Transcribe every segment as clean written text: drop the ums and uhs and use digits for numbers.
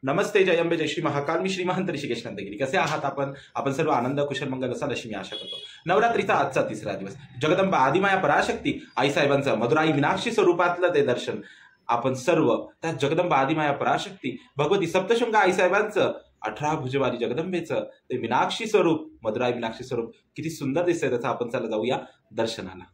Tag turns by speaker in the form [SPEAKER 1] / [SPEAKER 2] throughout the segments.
[SPEAKER 1] नमस्ते, जय अंबे, जय श्री महाकाल. मी श्री महंत ऋषिकेश नंदगिरी. कसे आहात आपण सर्व आनंद कुशल मंगल असाल अशी मी आशा करतो. नवरात्रीचा आजचा तिसरा दिवस. जगदंबा आदिमाया पराशक्ती आईसाहेबांचं मधुराई मीनाक्षी स्वरूपातलं ते दर्शन आपण सर्व त्या जगदंबा आदिमाया पराशक्ती भगवती सप्तशृंग आईसाहेबांचं 18 भुजवारी जगदंबेचं ते मीनाक्षी स्वरूप, मधुराई मीनाक्षी स्वरूप किती सुंदर दिसतंय त्याचं आपण चला जाऊया दर्शनाला.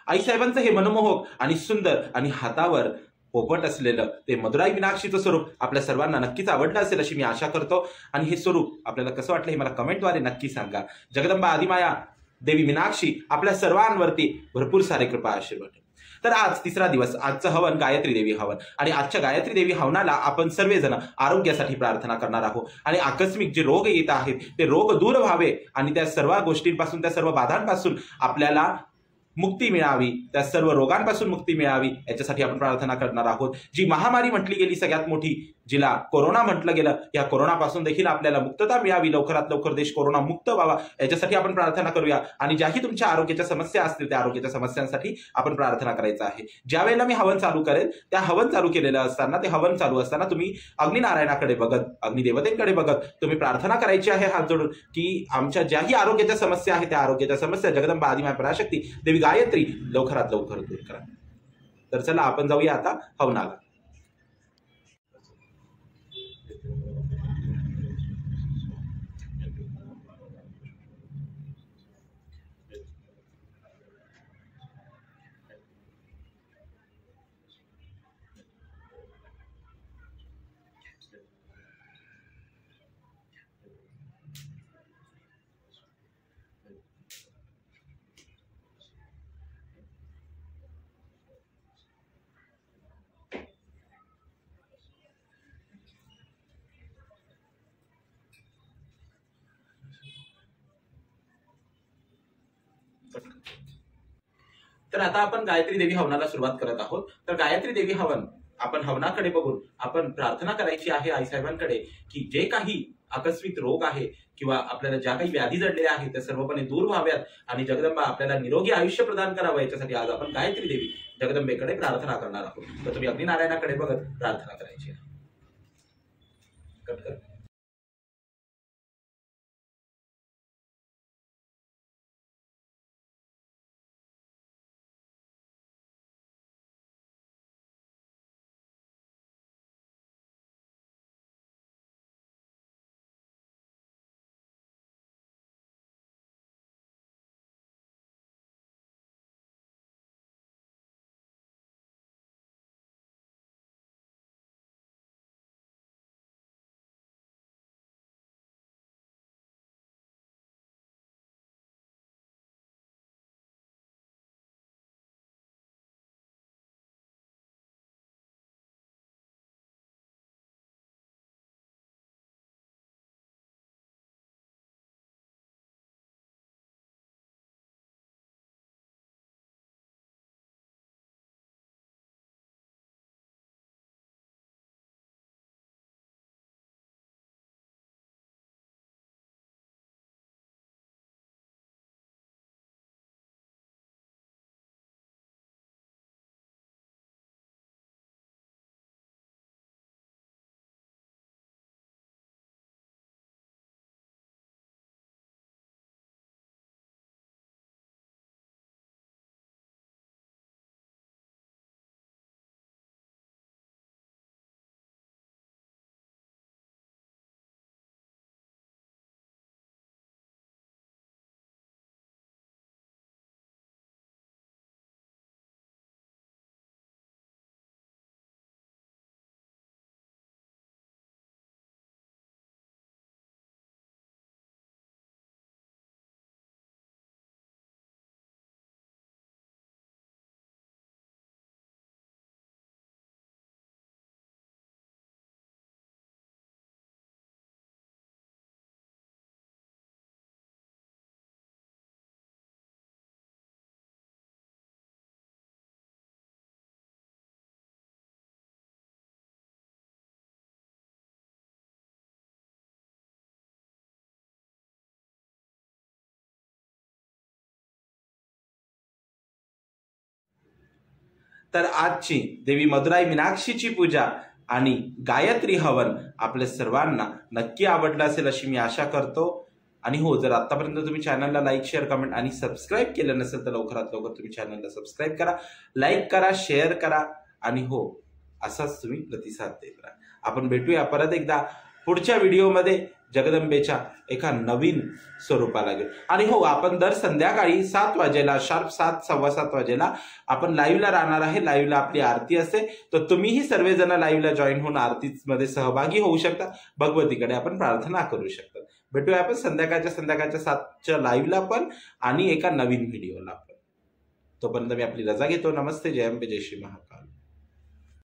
[SPEAKER 1] आईसाहेबांचं हे मनमोहक आणि सुंदर आणि हातावर पोपट असलेलं ते मधुराई मीनाक्षीचं स्वरूप आपल्या सर्वांना नक्कीच आवडलं असेल अशी मी आशा करतो. आणि हे स्वरूप आपल्याला कसं वाटलं हे मला कमेंटद्वारे नक्की सांगा. जगदंबा आदिमाया देवी मीनाक्षी आपल्या सर्वांवरती भरपूर सारे कृपा आशीर्वाद. तर आज तिसरा दिवस, आजचं हवन गायत्री देवी हवन. आणि आजच्या गायत्री देवी हवनाला आपण सर्वजण आरोग्यासाठी प्रार्थना करणार आहोत. आणि आकस्मिक जे रोग येत आहेत ते रोग दूर व्हावे आणि त्या सर्व गोष्टींपासून, त्या सर्व बाधांपासून आपल्याला मुक्ती मिळावी, त्या सर्व रोगांपासून मुक्ती मिळावी याच्यासाठी आपण प्रार्थना करणार आहोत. जी महामारी म्हटली गेली सगळ्यात मोठी, जिला कोरोना म्हटलं गेलं, या कोरोनापासून देखील आपल्याला मुक्तता मिळावी, लवकरात लवकर देश कोरोना मुक्त व्हावा, याच्यासाठी आपण प्रार्थना करूया. आणि ज्याही तुमच्या आरोग्याच्या समस्या असतील त्या आरोग्याच्या समस्यांसाठी आपण प्रार्थना करायचं आहे. ज्या वेळेला मी हवन चालू करेल, त्या हवन चालू केलेलं असताना, ते हवन चालू असताना तुम्ही अग्निनारायणाकडे बघत, अग्निदेवतेकडे बघत तुम्ही प्रार्थना करायची आहे हात जोडून, की आमच्या ज्याही आरोग्याच्या समस्या आहेत त्या आरोग्याच्या समस्या जगदंबा आदिमाय पराशक्ती देवी गायत्री लवकरात लवकर दूर करा. तर चला आपण जाऊया आता हवनाला. तर आता आपण गायत्री देवी हवनाला सुरुवात करत आहोत. तर गायत्री देवी हवन, आपण हवनाकडे बघून आपण प्रार्थना करायची आहे आईसाहेबांकडे, की जे काही आकस्मिक रोग आहे किंवा आपल्याला ज्या काही व्याधी जडलेल्या आहेत त्या सर्वपणे दूर व्हाव्यात आणि जगदंबा आपल्याला निरोगी आयुष्य प्रदान करावं, याच्यासाठी आज आपण गायत्री देवी जगदंबेकडे प्रार्थना करणार आहोत. तर तुम्ही अग्निनारायणाकडे बघत प्रार्थना करायची आहे. कट कर. तर आजची देवी मदुराई मीनाक्षीची पूजा आणि गायत्री हवन आपल्या सर्वांना नक्की आवडलं असेल अशी मी आशा करतो. आणि हो, जर आतापर्यंत तुम्ही चॅनलला लाईक, शेअर, कमेंट आणि सबस्क्राईब केलं नसेल तर लवकरात लवकर तुम्ही चॅनलला सबस्क्राईब करा, लाईक करा, शेअर करा आणि हो, असाच तुम्ही प्रतिसाद देत राहा. आपण भेटूया परत एकदा पुढच्या व्हिडिओमध्ये जगदंबेच्या एका नवीन स्वरूपाला घेऊन. आणि हो, आपण दर संध्याकाळी 7 वाजेला, शार्प 7, 7:15 वाजेला आपण लाईव्हला राहणार आहे. लाईव्हला आपली आरती असते, तर तुम्हीही सर्वजण लाईव्हला जॉईन होऊन आरतीमध्ये सहभागी होऊ शकता. भगवतीकडे आपण प्रार्थना करू शकता. भेटूया आपण संध्याकाळच्या 7च्या लाईव्हला पण आणि एका नवीन व्हिडिओला पण. तोपर्यंत मी आपली रजा घेतो. नमस्ते. जय अंबे, जय श्री महाकाल.